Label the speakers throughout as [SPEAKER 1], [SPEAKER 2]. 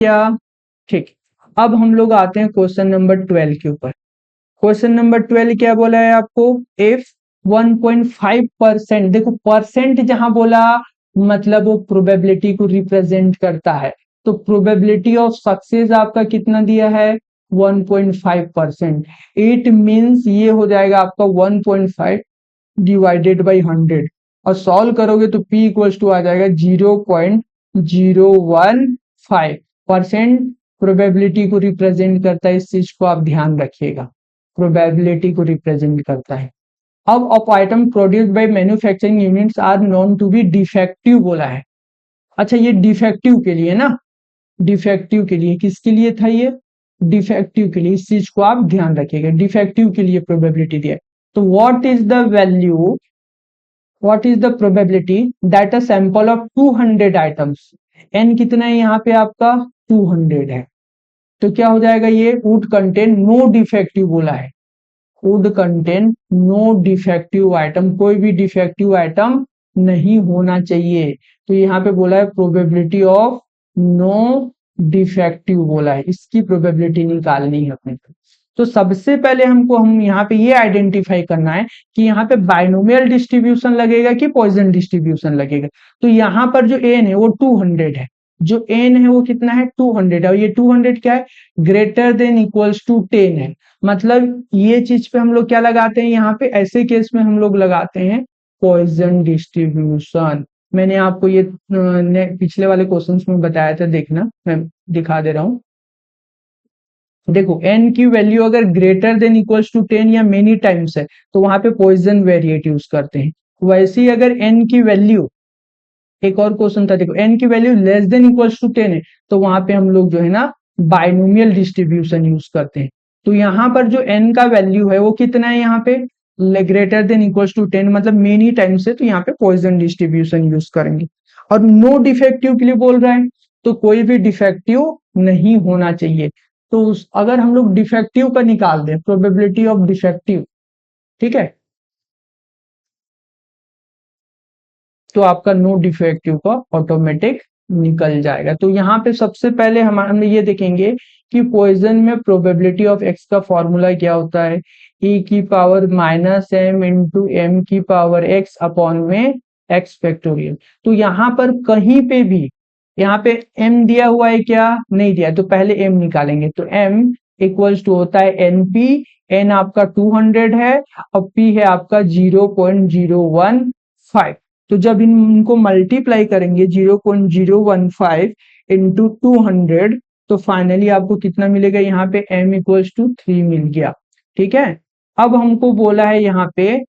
[SPEAKER 1] क्या? ठीक। अब हम लोग आते हैं क्वेश्चन नंबर 12 के ऊपर। क्वेश्चन नंबर 12 क्या बोला है आपको? इफ 1.5%, देखो परसेंट जहां बोला मतलब वो प्रोबेबिलिटी को रिप्रेजेंट करता है, तो प्रोबेबिलिटी ऑफ सक्सेस आपका कितना दिया है? 1.5%। इट मींस ये हो जाएगा आपका 1.5 डिवाइडेड बाई 100, और सॉल्व करोगे तो p इक्वल्स टू आ जाएगा 0.015%। प्रोबेबिलिटी को रिप्रेजेंट करता है, इस चीज को आप ध्यान रखिएगा, प्रोबेबिलिटी को रिप्रेजेंट करता है। अब of item produced by manufacturing units are known to be defective बोला है। अच्छा, ये डिफेक्टिव के लिए ना, डिफेक्टिव के लिए, किसके लिए था ये? डिफेक्टिव के लिए, इस चीज को आप ध्यान रखिएगा, डिफेक्टिव के लिए प्रोबेबिलिटी दिया है। तो what is the value, what is the probability that a sample of 200 items, n कितना है यहाँ पे आपका? 200 है। तो क्या हो जाएगा? ये वुड कंटेन नो डिफेक्टिव बोला है, would contain no defective item, कोई भी डिफेक्टिव आइटम नहीं होना चाहिए। तो यहाँ पे बोला है प्रोबेबिलिटी ऑफ नो डिफेक्टिव बोला है, इसकी प्रोबेबिलिटी निकालनी है अपने को। तो सबसे पहले हम यहाँ पे ये आइडेंटिफाई करना है कि यहाँ पे बाइनोमियल डिस्ट्रीब्यूशन लगेगा कि पॉइजन डिस्ट्रीब्यूशन लगेगा। तो यहाँ पर जो एन है वो 200 है, जो एन है वो कितना है? 200 है, और ये 200 क्या है? ग्रेटर देन इक्वल्स टू 10 है। मतलब ये चीज पे हम लोग क्या लगाते हैं यहाँ पे? ऐसे केस में हम लोग लगाते हैं पॉइजन डिस्ट्रीब्यूशन। मैंने आपको ये पिछले वाले क्वेश्चंस में बताया था, देखना मैं दिखा दे रहा हूँ। देखो n की वैल्यू अगर ग्रेटर देन इक्वल्स टू 10 या मेनी टाइम्स है तो वहां पे पॉइजन वेरिएट यूज करते हैं। वैसे ही अगर n की वैल्यू, एक और क्वेश्चन था देखो, n की value less than equals to 10 है तो वहां पे हम लोग जो है ना बाइनोमियल डिस्ट्रीब्यूशन यूज करते हैं। तो यहाँ पर जो n का वैल्यू है वो कितना है यहाँ पे? ग्रेटर देन इक्वल्स टू 10, मतलब मेनी टाइम्स है, तो यहाँ पे पॉइजन डिस्ट्रीब्यूशन यूज करेंगे। और नो डिफेक्टिव के लिए बोल रहा है, तो कोई भी डिफेक्टिव नहीं होना चाहिए। तो अगर हम लोग डिफेक्टिव का निकाल दें, प्रोबेबिलिटी ऑफ डिफेक्टिव, ठीक है, तो आपका नो डिफेक्टिव का ऑटोमेटिक निकल जाएगा। तो यहाँ पे सबसे पहले हम ये देखेंगे कि पॉइजन में प्रोबेबिलिटी ऑफ एक्स का फॉर्मूला क्या होता है? e की power minus m into m की पावर x अपॉन में x फैक्टोरियल। तो यहाँ पर कहीं पे भी यहाँ पे m दिया हुआ है क्या? नहीं दिया, तो पहले m निकालेंगे। तो m इक्वल्स टू होता है np, n आपका 200 है और p है आपका 0.015। तो जब इनको मल्टीप्लाई करेंगे 0.015 इंटू 200, तो फाइनली आपको कितना मिलेगा? यहाँ पे m इक्वल्स टू 3 मिल गया। ठीक है, अब हमको बोला है यहाँ पे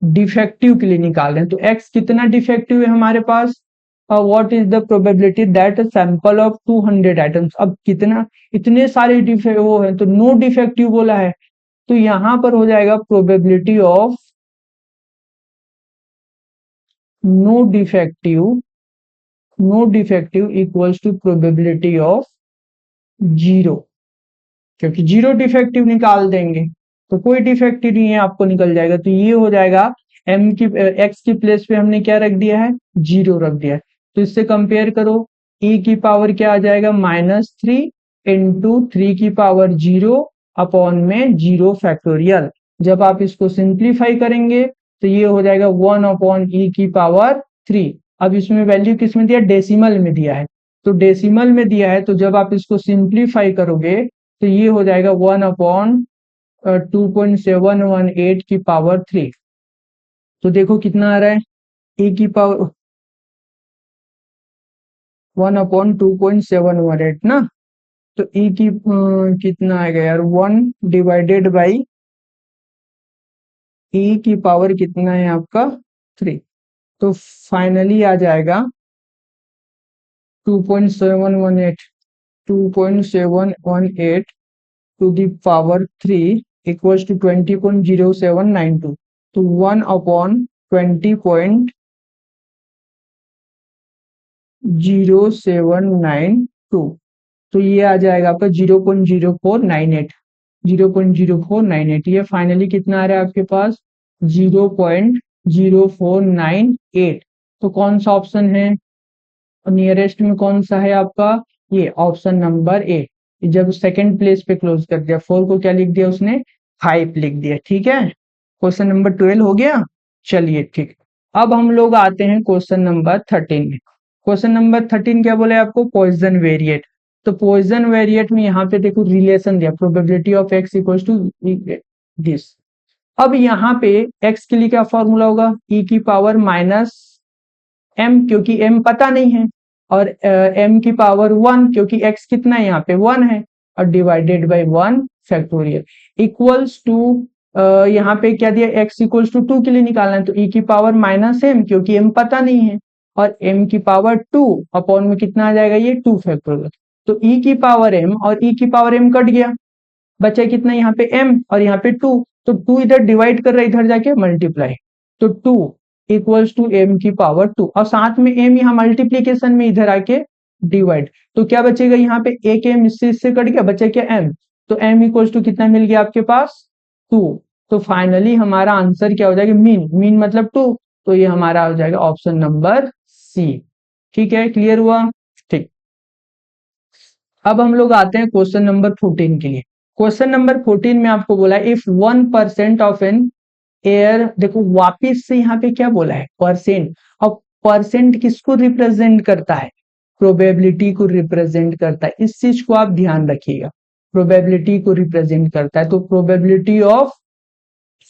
[SPEAKER 1] डिफेक्टिव के लिए निकाल रहे हैं, तो x कितना डिफेक्टिव है हमारे पास? What is the probability that sample of 200 items. अब कितना, इतने सारे वो है तो नो डिफेक्टिव बोला है, तो यहां पर हो जाएगा probability of no defective, no defective equals to probability of 0, क्योंकि 0 डिफेक्टिव निकाल देंगे तो कोई डिफेक्टिव नहीं है, आपको निकल जाएगा। तो ये हो जाएगा m की x की प्लेस पे हमने क्या रख दिया है? 0 रख दिया है। तो इससे कंपेयर करो, e की पावर क्या आ जाएगा? -3 इंटू 3 की पावर 0 अपॉन में 0 फैक्टोरियल। जब आप इसको सिंप्लीफाई करेंगे तो ये हो जाएगा 1 अपॉन e की पावर 3। अब इसमें वैल्यू किस में दिया? डेसिमल में दिया है, तो डेसिमल में दिया है, तो जब आप इसको सिंप्लीफाई करोगे तो ये हो जाएगा 1 अपॉन 2.718 की पावर 3। तो देखो कितना आ रहा है? e की पावर 1 अपॉन 2.718 ना, तो e की कितना आएगा यार? 1 डिवाइडेड बाई e की पावर कितना है आपका? 3। तो फाइनली आ जाएगा 2.718, 2.718 to the power 3 equals to 20.0792। तो 1 अपॉन 20.0792, तो ये आ जाएगा आपका 0.0498, 0.0498। ये फाइनली कितना आ रहा है आपके पास? 0.0498। तो कौन सा ऑप्शन है नियरेस्ट में? कौन सा है आपका? ये ऑप्शन नंबर ए। जब सेकंड प्लेस पे क्लोज कर दिया, 4 को क्या लिख दिया उसने, 5 लिख दिया। ठीक है, क्वेश्चन नंबर 12 हो गया। चलिए ठीक, अब हम लोग आते हैं क्वेश्चन नंबर 13 में। क्वेश्चन नंबर 13 क्या बोले आपको, पॉइजन वेरिएट। तो पॉइजन वेरिएट में यहाँ पे देखो रिलेशन दिया, probability of x equals to this. अब यहाँ पे x के लिए क्या फॉर्मूला होगा, e की पावर माइनस m, क्योंकि m पता नहीं है, और m की पावर 1, क्योंकि x कितना है यहाँ पे 1 है, और divided by 1 factorial equals to, यहाँ पे क्या दिया, x इक्वल्स टू 2 के लिए निकालना है, तो e की पावर माइनस m, क्योंकि m पता नहीं है, और m की पावर 2 अपॉन में कितना आ जाएगा, ये 2 फैक्टोरियल। तो e की पावर m और e की पावर m कट गया, बचा कितना यहाँ पे m और यहाँ पे 2, तो 2 इधर डिवाइड कर रहा है, इधर जाके मल्टीप्लाई, तो 2 इक्वल्स टू m की पावर 2, और साथ में m यहाँ मल्टीप्लीकेशन में इधर आके डिवाइड, तो क्या बचेगा यहाँ पे, एक m इससे कट गया, बचा क्या m, तो m इक्वल्स टू कितना मिल गया आपके पास 2। तो फाइनली हमारा आंसर क्या हो जाएगा, मीन, मीन मतलब 2, तो ये हमारा हो जाएगा ऑप्शन नंबर सी। ठीक है, क्लियर हुआ। ठीक, अब हम लोग आते हैं क्वेश्चन नंबर 14 के लिए। क्वेश्चन नंबर 14 में आपको बोला है इफ 1% ऑफ एन एयर, देखो वापिस से यहाँ पे क्या बोला है, परसेंट। अब परसेंट किसको रिप्रेजेंट करता है, प्रोबेबिलिटी को रिप्रेजेंट करता है, इस चीज को आप ध्यान रखिएगा, प्रोबेबिलिटी को रिप्रेजेंट करता है। तो प्रोबेबिलिटी ऑफ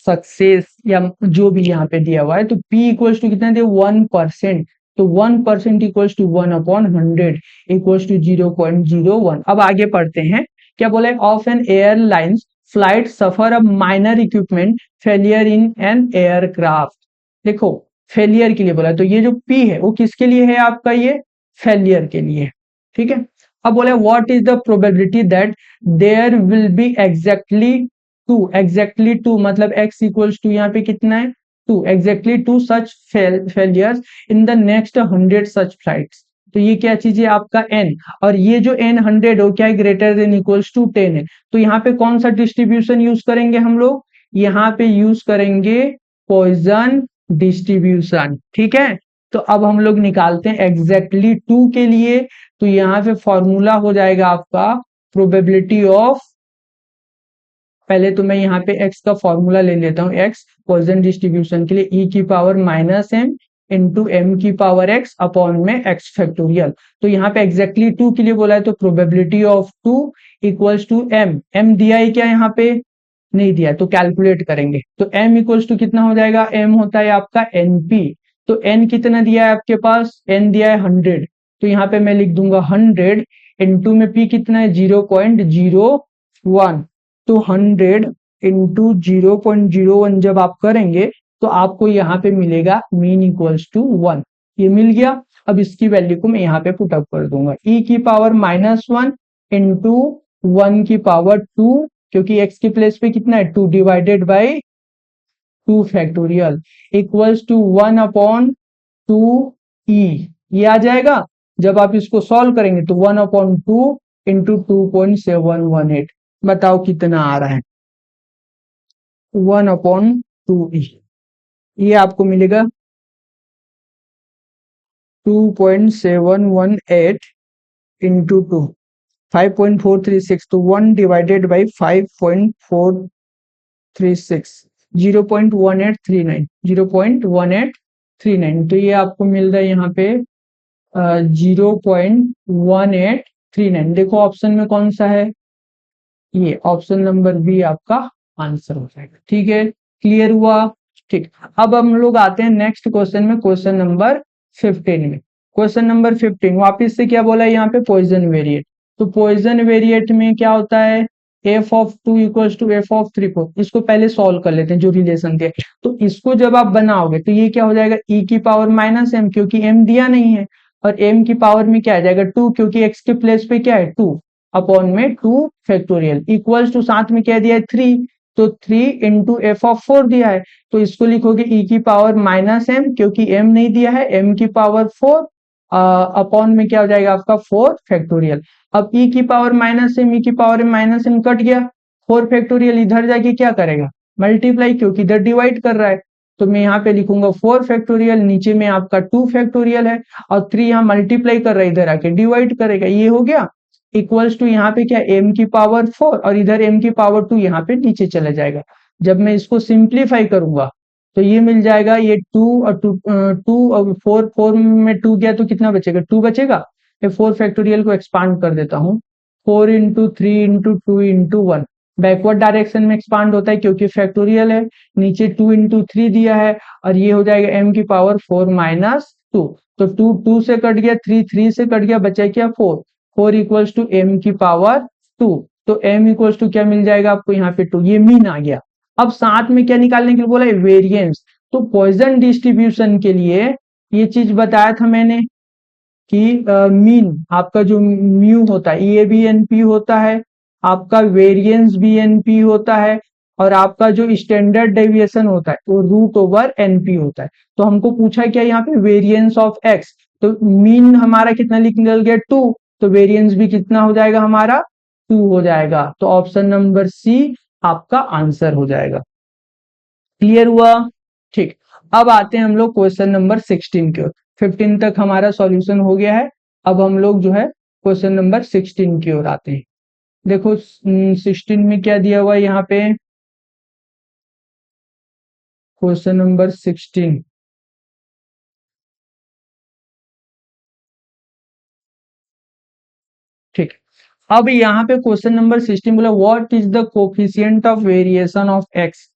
[SPEAKER 1] सक्सेस या जो भी यहाँ पे दिया हुआ है, तो P इक्वल्स टू कितना दिया 1%, तो 1% इक्वल्स टू 1/100 इक्वल्स टू 0.01। अब आगे पढ़ते हैं, क्या बोले, of an airlines flight suffer a minor equipment failure in an aircraft. देखो फेलियर के लिए बोला, तो ये जो P है वो किसके लिए है आपका, ये फेलियर के लिए। ठीक है, अब बोले what is the probability that there will be exactly two मतलब x इक्वल्स टू यहाँ पे कितना है 2, exactly two such failures in the next 100 such flights. तो ये क्या चीज है आपका n, और ये जो n 100 हो क्या है, ग्रेटर देन इक्वल्स टू 10 है। तो यहाँ पे कौन सा डिस्ट्रीब्यूशन यूज करेंगे हम लोग, यहाँ पे यूज करेंगे पॉइजन डिस्ट्रीब्यूशन। ठीक है, तो अब हम लोग निकालते हैं एग्जैक्टली टू के लिए, तो यहाँ पे फॉर्मूला हो जाएगा आपका प्रोबेबिलिटी ऑफ, पहले तो मैं यहाँ पे x का फॉर्मूला ले लेता हूँ, x पॉइजन डिस्ट्रीब्यूशन के लिए e की power minus m into m की पावर x अपॉन में x फैक्टोरियल। तो यहाँ पे एग्जैक्टली 2 के लिए बोला है, तो probability of 2 equals to m दिया है क्या, यहाँ पे नहीं दिया, तो कैलकुलेट करेंगे, तो m इक्वल्स टू कितना हो जाएगा, m होता है आपका np। तो n कितना दिया है आपके पास, n दिया है 100, तो यहाँ पे मैं लिख दूंगा 100 इंटू में p कितना है 0.01, तो 100 इंटू 0.01 जब आप करेंगे तो आपको यहाँ पे मिलेगा मीन इक्वल्स टू 1, ये मिल गया। अब इसकी वैल्यू को मैं यहाँ पे पुट अप कर दूंगा, e की पावर -1 इंटू 1 की पावर 2, क्योंकि x के प्लेस पे कितना है 2 divided by 2 factorial equals to 1/2e, ये आ जाएगा। जब आप इसको सॉल्व करेंगे तो 1/2 इंटू 2.718, बताओ कितना आ रहा है, 1/2e, ये आपको मिलेगा 2.718 इंटू 2, 5.436, तो 1 डिवाइडेड बाई 5.436, 0.1839, तो ये आपको मिल रहा है यहाँ पे 0.1839। देखो ऑप्शन में कौन सा है, ये ऑप्शन नंबर बी आपका आंसर हो जाएगा। ठीक है, क्लियर हुआ। ठीक, अब हम लोग आते हैं नेक्स्ट क्वेश्चन में, क्वेश्चन नंबर 15 में। क्वेश्चन नंबर 15 वापिस से क्या बोला है यहाँ पे, पॉइजन वेरिएट। तो पॉइजन वेरिएट में क्या होता है, f of 2 equals to f of 3 4, इसको पहले सॉल्व कर लेते हैं जो रिलेशन दिया। तो इसको जब आप बनाओगे तो ये क्या हो जाएगा, e की पावर माइनस m, क्योंकि m दिया नहीं है, और m की पावर में क्या आ जाएगा 2, क्योंकि x के प्लेस पे क्या है 2 अपॉन में 2 फैक्टोरियल इक्वल्स टू, साथ में क्या दिया है 3, तो 3 इंटू एफ ऑफ 4 दिया है, तो इसको लिखोगे e की पावर माइनस m, क्योंकि m नहीं दिया है, m की पावर 4 अपॉन में क्या हो जाएगा आपका 4 फैक्टोरियल। अब e की पावर माइनस m, e की पावर माइनस m कट गया, 4 फैक्टोरियल इधर जाके क्या करेगा मल्टीप्लाई, क्योंकि इधर डिवाइड कर रहा है, तो मैं यहाँ पे लिखूंगा 4 फैक्टोरियल, नीचे में आपका 2 फैक्टोरियल है और 3 यहाँ मल्टीप्लाई कर रहा है, इधर आके डिवाइड करेगा, ये हो गया इक्वल्स टू यहाँ पे क्या m की पावर 4 और इधर m की पावर 2 यहाँ पे नीचे चला जाएगा। जब मैं इसको सिंप्लीफाई करूंगा तो ये मिल जाएगा, ये 2 और 2 और 4 में 2 गया तो कितना बचेगा, 2 बचेगा। ये 4 फैक्टोरियल को एक्सपांड कर देता हूँ, 4 into 3 into 2 into 1, backward direction में एक्सपांड होता है क्योंकि फैक्टोरियल है, नीचे 2 इंटू 3 दिया है और ये हो जाएगा m की पावर 4 माइनस 2, तो 2 2 से कट गया, 3 3 से कट गया, बचा क्या 4, 4 इक्वल्स टू m की पावर 2, तो m इक्वल्स टू क्या मिल जाएगा आपको यहाँ पे 2, ये मीन आ गया। अब साथ में क्या निकालने के लिए बोला है, वेरिएंस। तो पॉइजन डिस्ट्रीब्यूशन के लिए ये चीज बताया था मैंने कि मीन आपका जो म्यू होता है ये भी एनपी होता है, आपका वेरिएंस भी एनपी होता है और आपका जो स्टैंडर्ड डेविएशन होता है वो रूट ओवर एनपी होता है। तो हमको पूछा क्या यहाँ पे वेरिएंस ऑफ एक्स, तो मीन हमारा कितना निकल गया 2, तो वेरिएंस भी कितना हो जाएगा हमारा 2 हो जाएगा। तो ऑप्शन नंबर सी आपका आंसर हो जाएगा। क्लियर हुआ? ठीक, अब आते हैं हम लोग क्वेश्चन नंबर 16 की ओर। 15 तक हमारा सॉल्यूशन हो गया है, अब हम लोग जो है क्वेश्चन नंबर 16 की ओर आते हैं। देखो 16 में क्या दिया हुआ है यहाँ पे, क्वेश्चन नंबर 16, ठीक। अब यहाँ पे क्वेश्चन नंबर 16 बोला what is the coefficient of variation of x,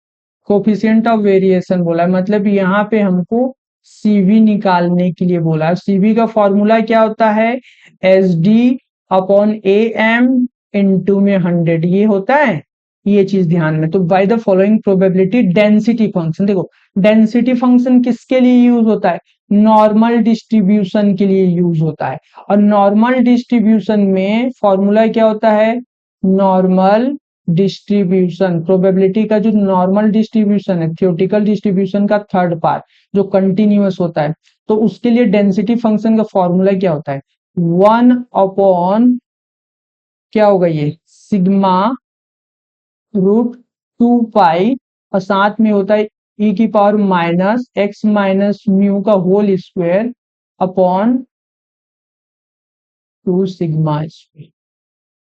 [SPEAKER 1] coefficient of variation बोला है, मतलब यहाँ पे हमको सीवी निकालने के लिए बोला है। सीवी का फॉर्मूला क्या होता है, S D upon A M into में 100, ये होता है, ये चीज ध्यान में। तो by the following probability density function, देखो डेंसिटी फंक्शन किसके लिए यूज होता है, नॉर्मल डिस्ट्रीब्यूशन के लिए यूज होता है। और नॉर्मल डिस्ट्रीब्यूशन में फॉर्मूला क्या होता है, नॉर्मल डिस्ट्रीब्यूशन, प्रोबेबिलिटी का जो नॉर्मल डिस्ट्रीब्यूशन है, थ्योरेटिकल डिस्ट्रीब्यूशन का थर्ड पार्ट जो कंटिन्यूअस होता है, तो उसके लिए डेंसिटी फंक्शन का फॉर्मूला क्या होता है, 1 अपॉन क्या होगा ये सिग्मा रूट 2 पाई और साथ में होता है e की power minus x minus mu का whole square upon 2 sigma square.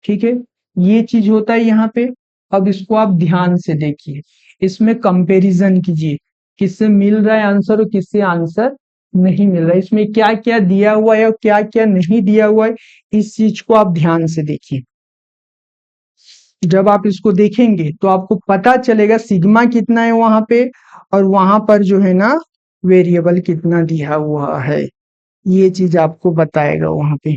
[SPEAKER 1] ठीक है, ये चीज होता है यहाँ पे। अब इसको आप ध्यान से देखिए, इसमें कंपैरिजन कीजिए किससे मिल रहा है आंसर और किससे आंसर नहीं मिल रहा है, इसमें क्या क्या दिया हुआ है और क्या क्या नहीं दिया हुआ है, इस चीज को आप ध्यान से देखिए। जब आप इसको देखेंगे तो आपको पता चलेगा सिग्मा कितना है वहां पे और वहां पर जो है ना वेरिएबल कितना दिया हुआ है, ये चीज आपको बताएगा वहां पे।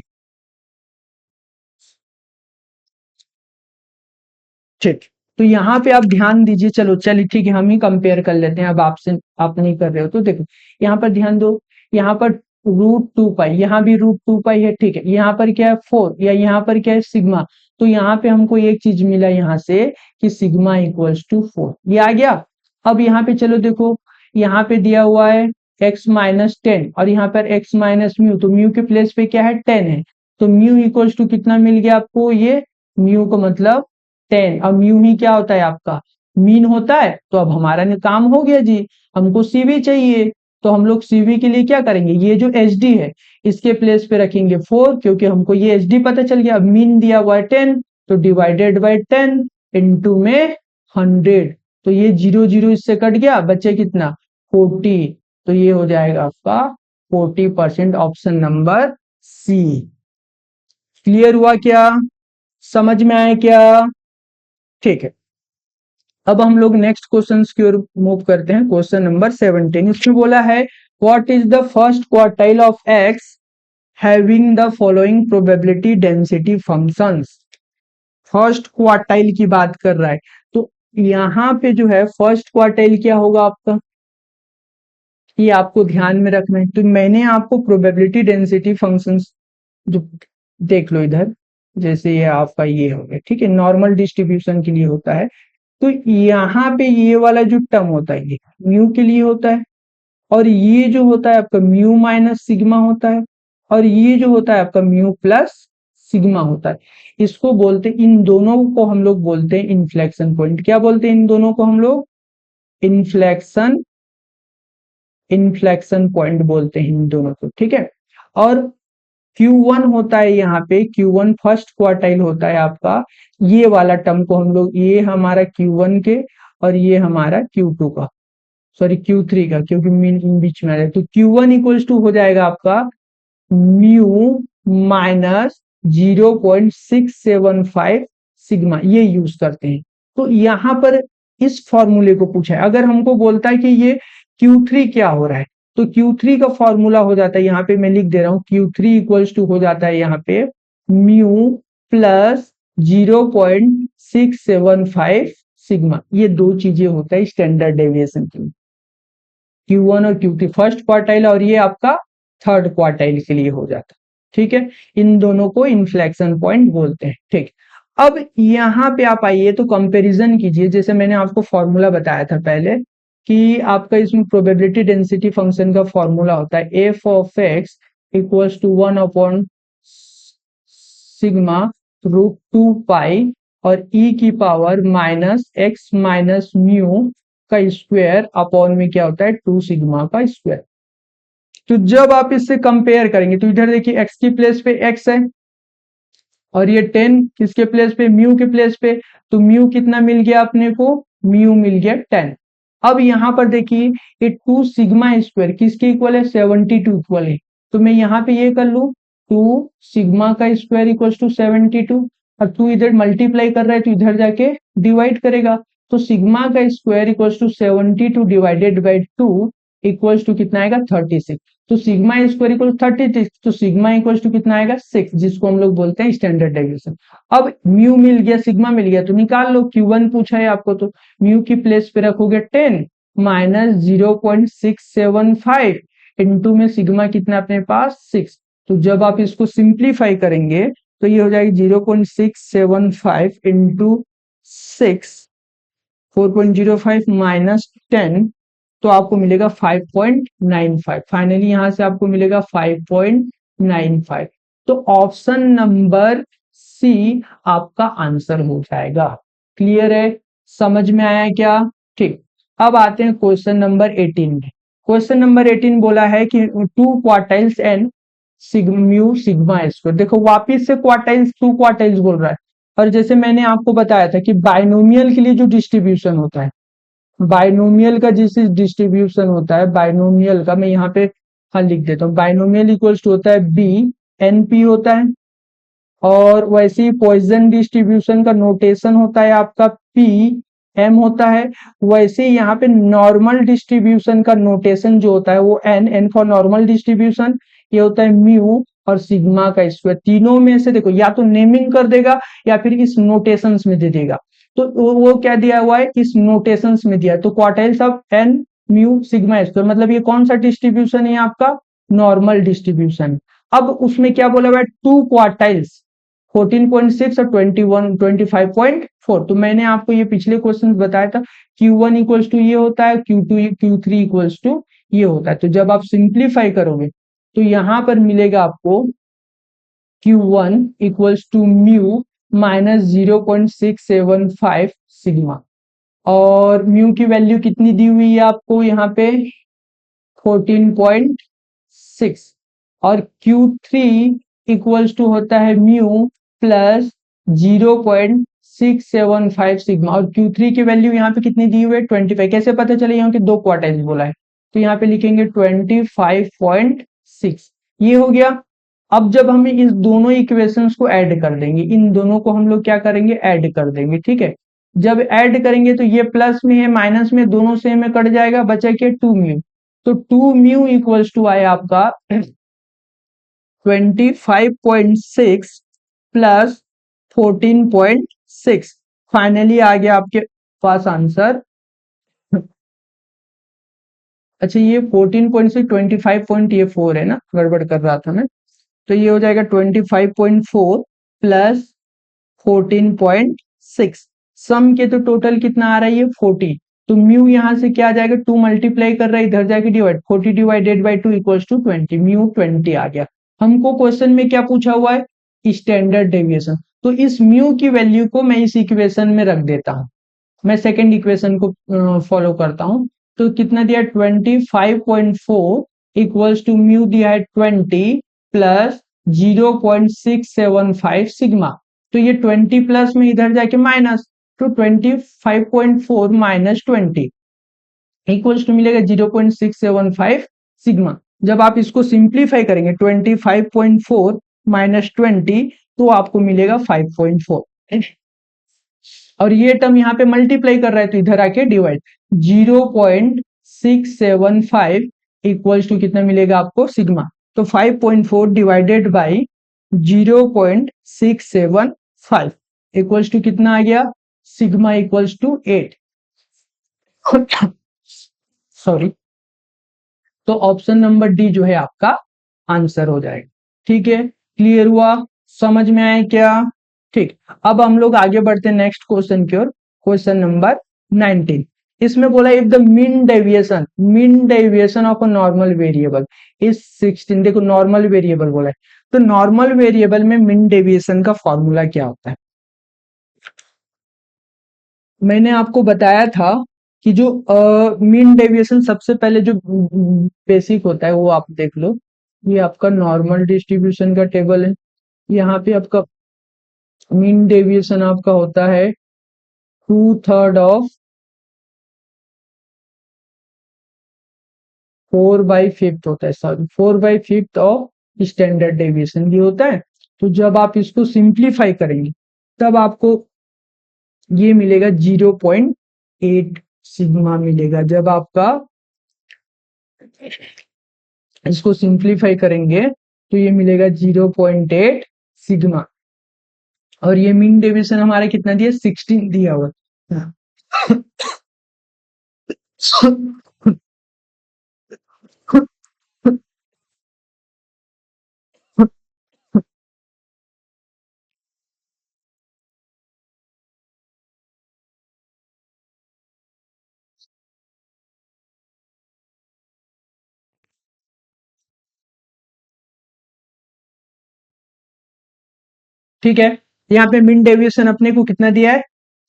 [SPEAKER 1] ठीक, तो यहाँ पे आप ध्यान दीजिए, चलो चलिए ठीक है हम ही कंपेयर कर लेते हैं, अब आपसे आप नहीं कर रहे हो तो देखो यहाँ पर ध्यान दो, यहाँ पर √2 पाई, यहाँ भी √2 पाई है, ठीक है, यहाँ पर क्या है 4 या यहाँ पर क्या है सिग्मा, तो यहाँ पे हमको एक चीज मिला यहाँ से कि सिग्मा इक्वल्स टू 4, ये आ गया। अब यहाँ पे चलो देखो, यहाँ पे दिया हुआ है x-10 और यहाँ पर x माइनस म्यू, तो म्यू के प्लेस पे क्या है 10 है, तो म्यू इक्वल्स टू कितना मिल गया आपको, ये म्यू का मतलब 10, और म्यू ही क्या होता है आपका मीन होता है। तो अब हमारा काम हो गया जी, हमको सीवी चाहिए, तो हम लोग सीवी के लिए क्या करेंगे, ये जो एच डी है इसके प्लेस पे रखेंगे 4 क्योंकि हमको ये एच डी पता चल गया। अब मीन दिया हुआ है 10, तो डिवाइडेड बाय 10 इंटू में 100, तो ये 0 0 इससे कट गया, बचे कितना 40, तो ये हो जाएगा आपका 40%, ऑप्शन नंबर सी। क्लियर हुआ क्या, समझ में आया क्या? ठीक है, अब हम लोग नेक्स्ट क्वेश्चन की ओर मूव करते हैं। क्वेश्चन नंबर 17, इसमें बोला है what is the first quartile of x having the following probability density functions. First quartile की बात कर रहा है, तो यहाँ पे जो है फर्स्ट क्वार्टाइल क्या होगा आपका, ये आपको ध्यान में रखना है। तो मैंने आपको प्रोबेबिलिटी डेंसिटी फंक्शंस जो देख लो इधर, जैसे ये आपका ये हो गया, ठीक है, नॉर्मल डिस्ट्रीब्यूशन के लिए होता है, तो यहाँ पे ये वाला जो टर्म होता है ये म्यू के लिए होता है, और ये जो होता है आपका म्यू माइनस सिग्मा होता है, और ये जो होता है आपका म्यू प्लस सिग्मा होता है। इसको बोलते हैं, इन दोनों को हम लोग बोलते हैं इन्फ्लेक्शन पॉइंट। क्या बोलते हैं इन दोनों को हम लोग, इन्फ्लेक्शन इन्फ्लेक्शन पॉइंट बोलते हैं इन दोनों को, ठीक है। और Q1 होता है यहाँ पे, Q1 फर्स्ट क्वार्टाइल होता है आपका, ये वाला टर्म को हम लोग, ये हमारा Q1 के और ये हमारा Q2 का, सॉरी Q3 का, क्योंकि मीन इन बीच में आ जाए, तो Q1 इक्वल्स टू हो जाएगा आपका म्यू माइनस 0.675 सिग्मा, ये यूज करते हैं। तो यहाँ पर इस फॉर्मूले को पूछा है, अगर हमको बोलता है कि ये Q3 क्या हो रहा है, तो Q3 का फॉर्मूला हो जाता है, यहाँ पे मैं लिख दे रहा हूँ, Q3 इक्वल्स टू हो जाता है यहाँ पे म्यू प्लस 0.675 सिग्मा, ये दो चीजें होता है स्टैंडर्ड डेविएशन के लिए, Q1 और Q3 फर्स्ट क्वार्टाइल और ये आपका थर्ड क्वार्टाइल के लिए हो जाता है, ठीक है। इन दोनों को इन्फ्लेक्शन पॉइंट बोलते हैं, ठीक। अब यहाँ पे आप आइए तो कंपैरिजन कीजिए, जैसे मैंने आपको फॉर्मूला बताया था पहले कि आपका इसमें प्रोबेबिलिटी डेंसिटी फंक्शन का फॉर्मूला होता है F of x equals to 1 sigma root 2 pi और ई की power minus x minus mu का स्क्वायर अपॉन में क्या होता है 2 सिग्मा का स्क्वायर। तो जब आप इससे कंपेयर करेंगे तो इधर देखिए x की प्लेस पे x है और ये 10 किसके प्लेस पे, म्यू के प्लेस पे, तो म्यू कितना मिल गया अपने को, म्यू मिल गया 10। अब यहाँ पर देखिए ये 2 सिग्मा स्क्वायर किसके इक्वल है, 72 इक्वल है, तो मैं यहाँ पे ये कर लू 2 सिग्मा का स्क्वायर इक्वल टू 72, और 2 इधर मल्टीप्लाई कर रहा है तो इधर जाके डिवाइड करेगा, तो सिग्मा का square equal to 72 divided by 2 equals to कितना आएगा 36, तो सिग्मा स्क्वायर इक्वल 36, तो सिग्मा इक्वल्स टू कितना आएगा 6, जिसको हम लोग बोलते हैं स्टैंडर्ड डेविएशन। अब म्यू मिल गया, सिग्मा मिल गया, तो निकाल लो, Q1 पूछा है आपको, तो म्यू की प्लेस पे रखोगे 10 माइनस 0.675 इंटू में सिग्मा कितना अपने पास 6, तो जब आप इसको सिंप्लीफाई करेंगे तो ये हो जाएगी 0.675 इंटू 6, 4.05 माइनस 10, तो आपको मिलेगा 5.95, फाइनली यहां से आपको मिलेगा 5.95, तो ऑप्शन नंबर सी आपका आंसर हो जाएगा। क्लियर है, समझ में आया क्या, ठीक। अब आते हैं क्वेश्चन नंबर 18 में। क्वेश्चन नंबर 18 बोला है कि 2 quartiles and mu sigma square, देखो वापिस से क्वार्टाइल्स 2 क्वार्टाइल्स बोल रहा है, और जैसे मैंने आपको बताया था कि बाइनोमियल के लिए जो डिस्ट्रीब्यूशन होता है, बाइनोमियल का जिस डिस्ट्रीब्यूशन होता है, बाइनोमियल का मैं यहाँ पे हाँ लिख देता हूँ, बाइनोमियल इक्वल्स टू होता है बी एन पी होता है, और वैसे ही पॉइजन डिस्ट्रीब्यूशन का नोटेशन होता है आपका पी एम होता है, वैसे ही यहाँ पे नॉर्मल डिस्ट्रीब्यूशन का नोटेशन जो होता है वो N, N for normal distribution, ये होता है म्यू और सिग्मा का स्क्वायर, तीनों में से देखो या तो नेमिंग कर देगा या फिर इस नोटेशंस में दे देगा, तो वो क्या दिया हुआ है, इस नोटेशंस में दिया है, तो quartiles of N mu sigma square, मतलब ये कौन सा डिस्ट्रीब्यूशन है आपका, नॉर्मल डिस्ट्रीब्यूशन। अब उसमें क्या बोला हुआ है, 2 क्वार्टाइल्स 14.6 और 25.4, तो मैंने आपको ये पिछले क्वेश्चन बताया था, Q1 इक्वल्स टू ये होता है, Q2 Q3 इक्वल्स टू ये होता है, तो जब आप सिंप्लीफाई करोगे तो यहां पर मिलेगा आपको Q1 equals to mu minus 0.675 sigma, और म्यू की वैल्यू कितनी दी हुई है आपको यहाँ पे 14.6, और Q3 इक्वल्स टू होता है म्यू प्लस 0.675 सिग्मा, और Q3 की वैल्यू यहाँ पे कितनी दी हुई है 25, कैसे पता चले, यहाँ के 2 क्वार्टाइल्स बोला है, तो यहाँ पे लिखेंगे 25.6, ये हो गया। अब जब हम इस दोनों इक्वेशंस को ऐड कर देंगे, इन दोनों को हम लोग क्या करेंगे, ऐड कर देंगे, ठीक है। जब ऐड करेंगे तो ये प्लस में है माइनस में, दोनों सेम में कट जाएगा, बचा क्या 2 म्यू, तो 2 म्यू इक्वल्स टू आया आपका 25.6 प्लस 14.6, फाइनली आ गया आपके पास आंसर। अच्छा ये 14.6 25.4 है ना, गड़बड़ कर रहा था मैं, तो ये हो जाएगा 25.4 प्लस 14.6, सम के तो टोटल कितना आ रहा है ये 40, तो म्यू यहां से क्या आ जाएगा, 2 मल्टीप्लाई कर रहा है, इधर जाके divide, 40 divided by 2 equals to 20, mu 20 आ गया। हमको क्वेश्चन में क्या पूछा हुआ है, स्टैंडर्ड डेविएशन, तो इस म्यू की वैल्यू को मैं इस इक्वेशन में रख देता हूं, मैं सेकेंड इक्वेशन को फॉलो करता हूं, तो कितना दिया 25.4 इक्वल्स टू म्यू दिया है 20 प्लस 0.675 सिग्मा। तो ये 20 प्लस में इधर जाके माइनस, तो 25.4 माइनस 20 इक्वल्स टू मिलेगा 0.675 सिग्मा। जब आप इसको सिंप्लीफाई करेंगे 25.4 माइनस 20 तो आपको मिलेगा 5.4 और ये टर्म यहाँ पे मल्टीप्लाई कर रहा है तो इधर आके डिवाइड 0.675 इक्वल्स टू कितना मिलेगा आपको सिग्मा। तो 5.4 डिवाइडेड बाई 0.675 इक्वल्स टू कितना आ गया सिग्मा इक्वल्स टू 8 सॉरी। तो ऑप्शन नंबर डी जो है आपका आंसर हो जाएगा। ठीक है, क्लियर हुआ, समझ में आया क्या? ठीक, अब हम लोग आगे बढ़ते हैं नेक्स्ट क्वेश्चन की ओर। क्वेश्चन नंबर 19, इसमें बोला if the mean deviation of a normal variable is 16। देखो नॉर्मल वेरिएबल बोला है, तो नॉर्मल वेरिएबल में मीन डेविएशन का फॉर्मूला क्या होता है? मैंने आपको बताया था कि जो मीन डेविएशन सबसे पहले जो बेसिक होता है वो आप देख लो, ये आपका नॉर्मल डिस्ट्रीब्यूशन का टेबल है। यहाँ पे आपका मीन डेविएशन आपका होता है 2/3 ऑफ 4/5 होता है, सॉरी 4/5 ऑफ स्टैंडर्ड डेविएशन भी होता है। तो जब आप इसको सिंप्लीफाई करेंगे तब आपको ये मिलेगा 0.8 सिग्मा मिलेगा। जब आपका इसको सिंप्लीफाई करेंगे तो ये मिलेगा 0.8 सिग्मा और ये मीन डेविएशन हमारा कितना दिया 16 दिया हुआ ठीक है, यहाँ पे मीन डेविएशन अपने को कितना दिया है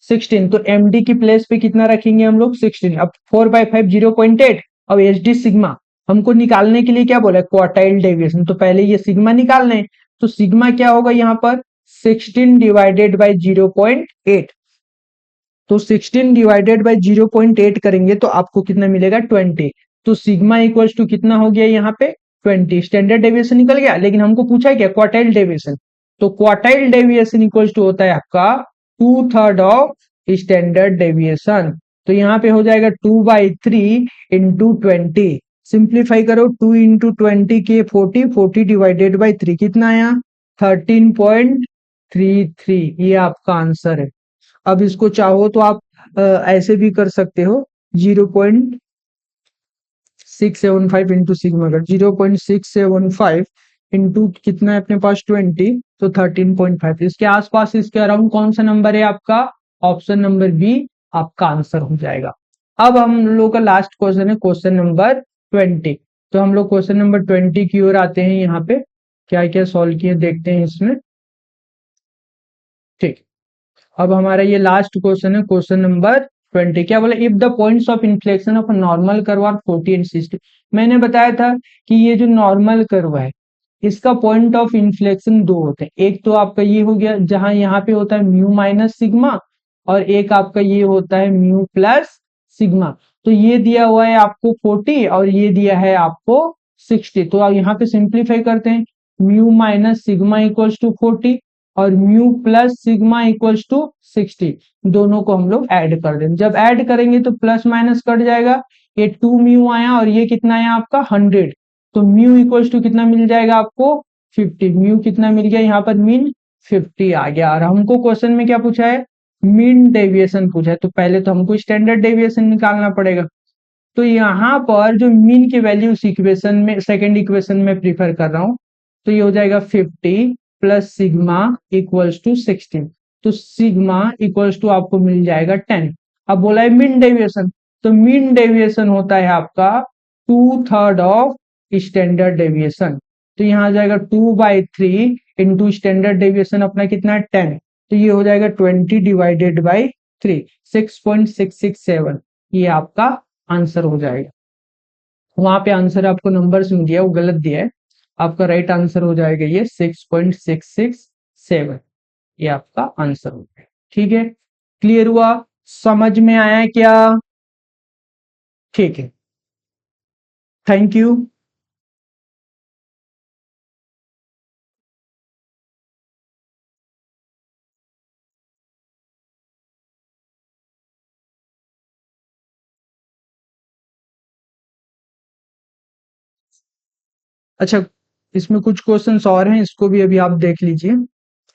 [SPEAKER 1] 16, तो एमडी की प्लेस पे कितना रखेंगे हम लोग 16। अब 4/5 0.8 और एच डी सिग्मा हमको निकालने के लिए क्या बोला है क्वार्टाइल डेविएशन, तो पहले ये सिग्मा निकालने, तो सिग्मा क्या होगा यहाँ पर 16 डिवाइडेड बाई 0.8, तो 16 डिवाइडेड बाई 0.8 करेंगे तो आपको कितना मिलेगा 20। तो सिग्मा इक्वल्स टू कितना हो गया यहाँ पे 20। स्टैंडर्ड डेविएशन निकल गया, लेकिन हमको पूछा है क्या क्वार्टाइल डेविएशन, तो क्वार्टाइल डेविएशन इक्वल्स टू होता है आपका 2/3 ऑफ स्टैंडर्ड डेविएशन। तो यहाँ पे हो जाएगा 2/3 इंटू 20, सिंप्लीफाई करो 2 इंटू 20 के 40 डिवाइडेड बाई 3 कितना आया 13.33, ये आपका आंसर है। अब इसको चाहो तो आप ऐसे भी कर सकते हो 0.675 इंटू सिग्मा का 0.675 इंटू कितना है अपने पास 20, तो 13.5 इसके आसपास इसके अराउंड कौन सा नंबर है आपका ऑप्शन नंबर बी आपका आंसर हो जाएगा। अब हम लोग का लास्ट क्वेश्चन है क्वेश्चन नंबर 20। तो हम लोग क्वेश्चन नंबर 20 की ओर आते हैं, यहाँ पे क्या क्या सॉल्व किए देखते हैं इसमें। ठीक, अब हमारा ये लास्ट क्वेश्चन है क्वेश्चन नंबर 20। क्या बोला if the points of inflection of normal curve are 40 and 60। मैंने बताया था कि ये जो नॉर्मल कर्व है इसका पॉइंट ऑफ इन्फ्लेक्शन दो होते हैं, एक तो आपका ये हो गया जहां यहाँ पे होता है म्यू माइनस सिग्मा और एक आपका ये होता है म्यू प्लस सिग्मा। तो ये दिया हुआ है आपको 40 और ये दिया है आपको 60, तो आप यहाँ पे सिंप्लीफाई करते हैं mu minus sigma equals to 40 और mu plus sigma equals to 60, दोनों को हम लोग ऐड कर देंगे। जब ऐड करेंगे तो प्लस माइनस कट जाएगा, ये 2 म्यू आया और ये कितना आया आपका 100, तो म्यू इक्वल्स टू कितना मिल जाएगा आपको 50। म्यू कितना मिल गया यहाँ पर मीन 50 आ गया। और हमको क्वेश्चन में क्या पूछा है मीन डेविएशन पूछा है, तो पहले तो हमको स्टैंडर्ड डेविएशन निकालना पड़ेगा। तो यहाँ पर जो मीन की वैल्यू इस इक्वेशन में सेकंड इक्वेशन में प्रीफर कर रहा हूँ, तो ये हो जाएगा 50 प्लस सिग्मा इक्वल्स टू 16, तो सिग्मा इक्वल्स टू आपको मिल जाएगा 10। अब बोला है मीन डेविएशन, तो मीन डेविएशन होता है आपका 2/3 ऑफ स्टैंडर्ड डेविएशन, तो यहाँ आ जाएगा 2/3 इंटू स्टैंडर्ड डेविएशन अपना कितना है 10, तो ये हो जाएगा 20 डिवाइडेड बाई 3 6.667, ये आपका आंसर हो जाएगा। वहां पे आंसर आपको नंबर्स में दिया, वो गलत दिया है। आपका राइट आंसर हो जाएगा ये 6.667, ये आपका आंसर हो गया। ठीक है, क्लियर हुआ, समझ में आया क्या? ठीक है, थैंक यू। अच्छा, इसमें कुछ क्वेश्चंस और हैं, इसको भी अभी आप देख लीजिए।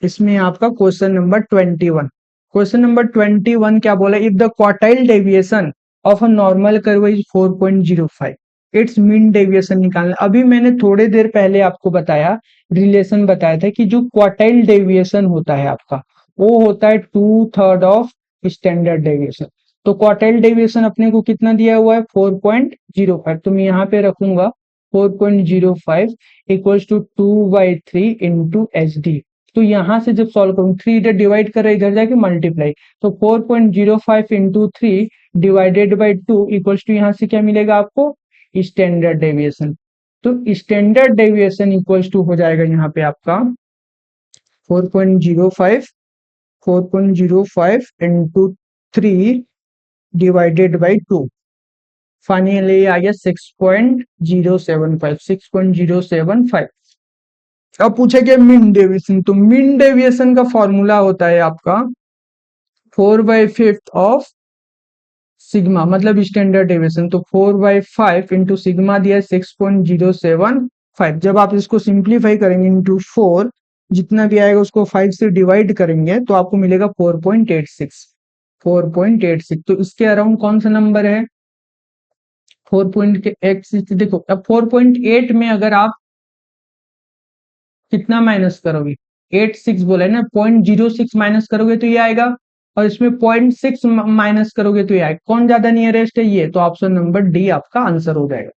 [SPEAKER 1] इसमें आपका क्वेश्चन नंबर 21, क्वेश्चन नंबर 21 क्या बोला, if the quartile deviation of a normal curve is 4.05, it's mean deviation निकालना। अभी मैंने थोड़े देर पहले आपको बताया, रिलेशन बताया था कि जो क्वार्टाइल डेविएशन होता है आपका, वो होता है 2/3 ऑफ स्टैंडर्ड डेविएशन। तो क्वार्टाइल डेविएशन अपने को कितना दिया हुआ है, 4.05, तो मैं यहाँ पे रखूंगा 4.05 equals to 2/3 into H D. तो यहां से जब सॉल्व करूं, 3 इधर डिवाइड कर रहा है, इधर जाके मल्टीप्लाई, तो 4.05 into 3 divided by 2 equals to, यहां से क्या मिलेगा आपको, स्टैंडर्ड डेविएशन। तो स्टैंडर्ड डेविएशन इक्वल्स टू हो जाएगा यहाँ पे आपका 4.05, 4.05 इंटू 3 डिवाइडेड बाई 2, फाइनली आ गया 6.075, 6.075। अब पूछा गया मीन डेविएशन, तो मीन डेविएशन का फॉर्मूला होता है आपका 4/5 ऑफ सिग्मा, मतलब स्टैंडर्ड डेविएशन। तो 4/5 इंटू सिग्मा दिया 6.075। जब आप इसको सिंप्लीफाई करेंगे इंटू 4, जितना भी आएगा उसको 5 से डिवाइड करेंगे तो आपको मिलेगा 4.86, 4.86। तो इसके अराउंड कौन सा नंबर है, 4.86। देखो अब 4.8 में अगर आप कितना माइनस करोगे, 86 बोला है ना, 0.06 माइनस करोगे तो ये आएगा, और इसमें 0.6 माइनस करोगे तो ये आएगा। कौन ज्यादा नियरेस्ट है, ये, तो ऑप्शन नंबर डी आपका आंसर हो जाएगा।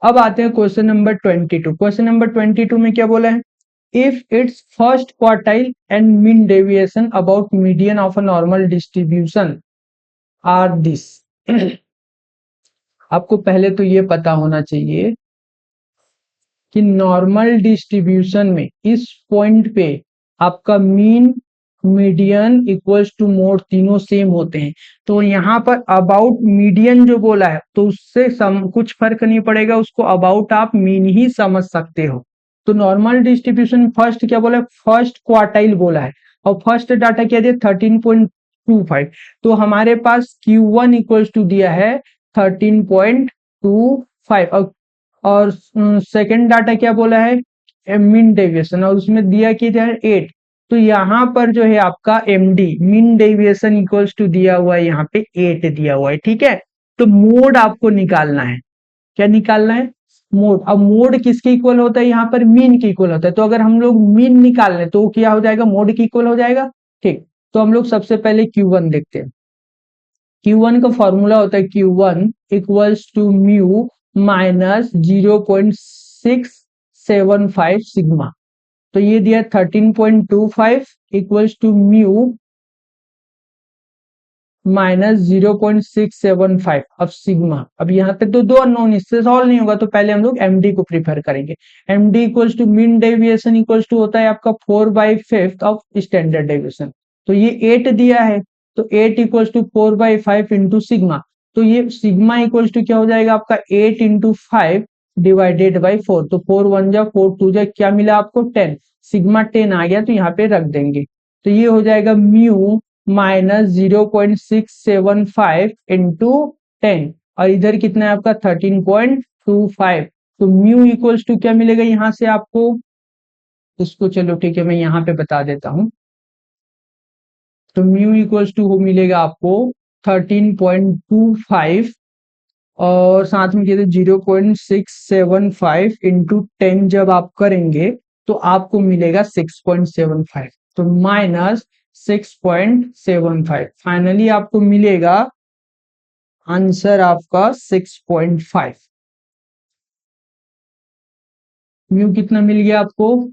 [SPEAKER 1] अब आते हैं क्वेश्चन नंबर 22। क्वेश्चन नंबर 22 में क्या बोला है, if its first quartile and mean deviation about median of a normal distribution are this. आपको पहले तो ये पता होना चाहिए कि नॉर्मल डिस्ट्रीब्यूशन में इस पॉइंट पे आपका mean, median equals to mode तीनों सेम होते हैं। तो यहाँ पर अबाउट मीडियन जो बोला है तो उससे कुछ फर्क नहीं पड़ेगा, उसको अबाउट आप मीन ही समझ सकते हो। तो नॉर्मल डिस्ट्रीब्यूशन फर्स्ट क्या बोला है, फर्स्ट क्वार्टाइल बोला है, और फर्स्ट डाटा क्या दिया 13.25। तो हमारे पास Q1 इक्वल्स टू दिया है 13.25, और सेकंड डाटा क्या बोला है, मीन डेविएशन, और उसमें दिया कि 8। तो यहाँ पर जो है आपका MD mean deviation equals to दिया हुआ है, यहाँ पे 8 दिया हुआ है। ठीक है, तो मोड आपको निकालना है, क्या निकालना है, मोड। अब मोड किसके इक्वल होता है, यहाँ पर मीन के इक्वल होता है। तो अगर हम लोग मीन निकाल लें तो क्या हो जाएगा, मोड के इक्वल हो जाएगा। ठीक, तो हम लोग सबसे पहले Q1 देखते हैं। Q1 का फॉर्मूला होता है Q1 equals to mu minus 0.675 sigma. तो ये दिया 13.25 इक्वल्स टू म्यू माइनस 0.675 अब सिग्मा। अब यहाँ पे तो दो अननोन, इससे सॉल्व नहीं होगा, तो पहले हम लोग एमडी को प्रीफर करेंगे। MD equals to mean deviation equals to होता है आपका 4/5 ऑफ स्टैंडर्ड डेविएशन। तो ये 8 दिया है, तो 8 इक्वल्स टू 4/5 इंटू सिग्मा। तो ये सिग्मा इक्वल्स टू क्या हो जाएगा आपका 8 इंटू 5 डिवाइडेड बाई 4। तो 4 1 जा 4 2 जा, क्या मिला आपको 10, सिग्मा 10 आ गया, तो यहाँ पे रख देंगे। तो ये हो जाएगा म्यू माइनस 0.675 इंटू 10, और इधर कितना है आपका 13.25। तो म्यू इक्वल्स टू क्या मिलेगा यहां से आपको, इसको चलो ठीक है मैं यहां पे बता देता हूं। तो म्यू इक्वल्स टू मिलेगा आपको 13.25, और साथ में कहते 0.675 इंटू 10 जब आप करेंगे तो आपको मिलेगा 6.75। तो माइनस 6.75, फाइनली आपको मिलेगा आंसर आपका 6.5। म्यू कितना मिल गया आपको,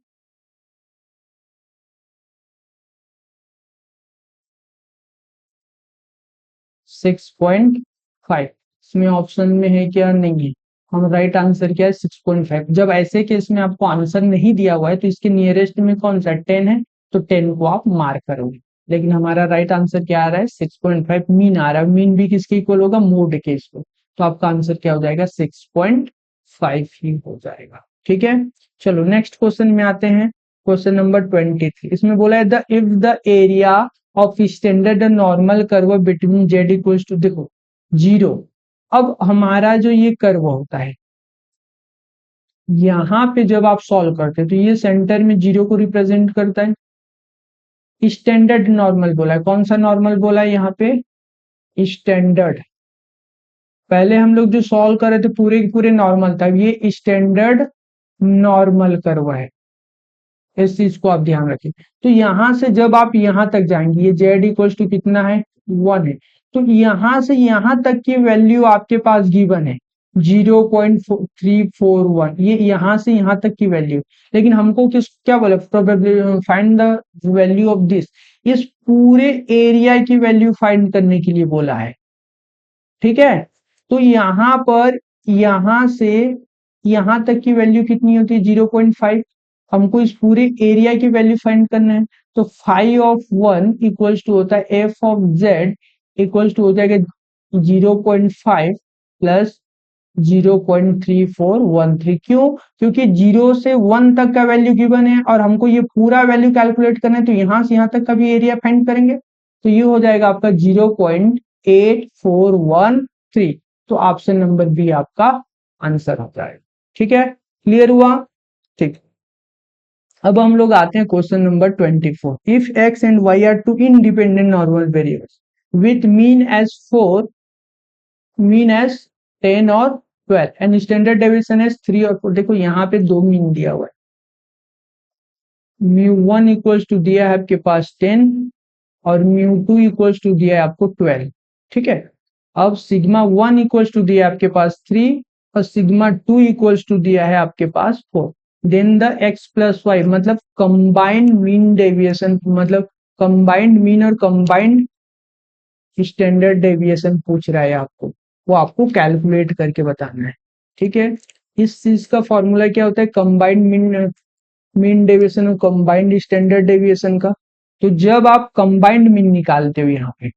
[SPEAKER 1] 6.5। इसमें ऑप्शन में है क्या? नहीं है। हम राइट आंसर क्या है? 6.5। जब ऐसे केस में आपको आंसर नहीं दिया हुआ है तो इसके नियरेस्ट में कौन सा 10 है, तो 10 को आप मार्क करोगे। लेकिन हमारा राइट आंसर क्या आ रहा है? 6.5 मीन आ रहा है। मीन भी किसके इक्वल होगा? मोड के इक्वल। तो आपका आंसर क्या हो जाएगा? 6.5 ही हो जाएगा। ठीक है, चलो नेक्स्ट क्वेश्चन में आते हैं। Question number 23। इसमें बोला है the if the area of standard normal curve between Z equals to, देखो 0। अब हमारा जो ये कर्व होता है, यहाँ पे जब आप सॉल्व करते हैं तो ये सेंटर में 0 को रिप्रेजेंट करता है। स्टैंडर्ड नॉर्मल बोला है। कौन सा नॉर्मल बोला है यहाँ पे? स्टैंडर्ड। पहले हम लोग जो सॉल्व कर रहे थे पूरे के पूरे नॉर्मल था, ये स्टैंडर्ड नॉर्मल कर्व है। इस चीज को आप ध्यान रखिए। तो यहां से जब आप यहां तक जाएंगे, ये जेड इक्वल्स टू कितना है? 1 है। तो यहां से यहां तक की वैल्यू आपके पास गिवन है 0.341, ये यहां से यहां तक की वैल्यू। लेकिन हमको किस क्या बोला? Probably find the value of this, इस पूरे एरिया की वैल्यू फाइंड करने के लिए बोला है। ठीक है, तो यहां पर यहां से यहां तक की वैल्यू कितनी होती है? 0.5। हमको इस पूरे एरिया की वैल्यू फाइंड करना है। तो 5 इक्वल्स टू होता है F of Z equals to हो जाएगा 0.5 प्लस 0.3413। क्यों? क्योंकि 0 से 1 तक का वैल्यू गिवन है और हमको ये पूरा वैल्यू कैलकुलेट करना है, तो यहां से यहां तक का भी एरिया फाइंड करेंगे। तो ये हो जाएगा आपका 0.8413। तो ऑप्शन नंबर बी आपका आंसर हो जाएगा। ठीक है, क्लियर हुआ? ठीक। अब हम लोग आते हैं question number 24। If X and Y are two independent normal variables with mean as 4, mean as 10 और 12 एंड स्टैंडर्ड डेविएशन एज 3 और 4। देखो यहाँ पे दो मीन दिया हुआ है। μ1 इक्वल्स टू दिया है आपके पास 10 और μ2 इक्वल्स टू दिया है आपको 12। ठीक है, अब सिग्मा 1 इक्वल्स टू दिया है आपके पास 3 और सिग्मा 2 इक्वल्स टू दिया है आपके पास 4। Then the x plus Y, मतलब कंबाइंड मीन डेविएशन, मतलब कंबाइंड मीन और कंबाइंड स्टैंडर्ड डेविएशन पूछ रहा है आपको, वो आपको कैलकुलेट करके बताना है। ठीक है, इस चीज का फॉर्मूला क्या होता है? कंबाइंड मीन डेविएशन और कंबाइंड स्टैंडर्ड डेविएशन का। तो जब आप कंबाइंड मीन निकालते हो, यहाँ पे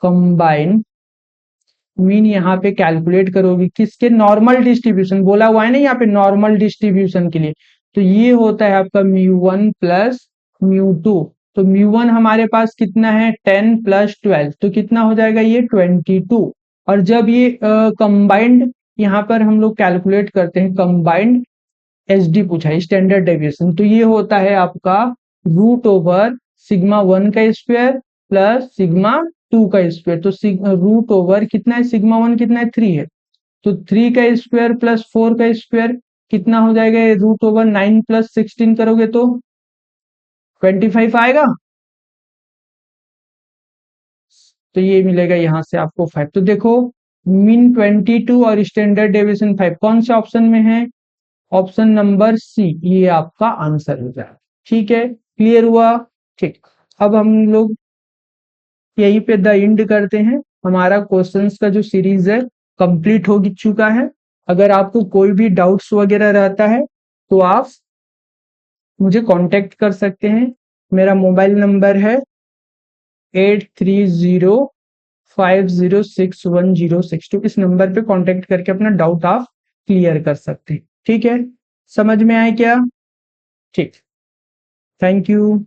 [SPEAKER 1] कंबाइंड मीन यहाँ पे कैलकुलेट करोगे किसके? नॉर्मल डिस्ट्रीब्यूशन बोला हुआ है ना यहाँ पे, नॉर्मल डिस्ट्रीब्यूशन के लिए। तो ये होता है आपका μ1 प्लस μ2। तो μ1 हमारे पास कितना है? 10 प्लस 12, तो कितना हो जाएगा? ये 22। और जब ये कंबाइंड यहाँ पर हम लोग कैलकुलेट करते हैं, कंबाइंड एसडी पूछा है, स्टैंडर्ड डेविएशन, तो ये होता है आपका √, सिग्मा 1 का स्क्वायर प्लस सिग्मा 2 का स्क्वायर। तो √, कितना है? सिग्मा 1 कितना है? 3 है। तो 3 का स्क्वायर प्लस 4 का स्क्वायर कितना हो जाएगा? √9 प्लस 16 करोगे तो 25 आएगा। तो ये मिलेगा यहाँ से आपको 5। तो देखो मीन 22 और स्टैंडर्ड डेविएशन 5 कौन से ऑप्शन में है? ऑप्शन नंबर सी, ये आपका आंसर हो जाएगा। ठीक है, क्लियर हुआ? ठीक, अब हम लोग यहीं पे द एंड करते हैं। हमारा क्वेश्चंस का जो सीरीज है कंप्लीट हो चुका है। अगर आपको कोई भी डाउट्स वगैरह रहता है तो आप मुझे कांटेक्ट कर सकते हैं। मेरा मोबाइल नंबर है 8305061062। इस नंबर पे कांटेक्ट करके अपना डाउट आप क्लियर कर सकते हैं। ठीक है, समझ में आए क्या? ठीक, थैंक यू।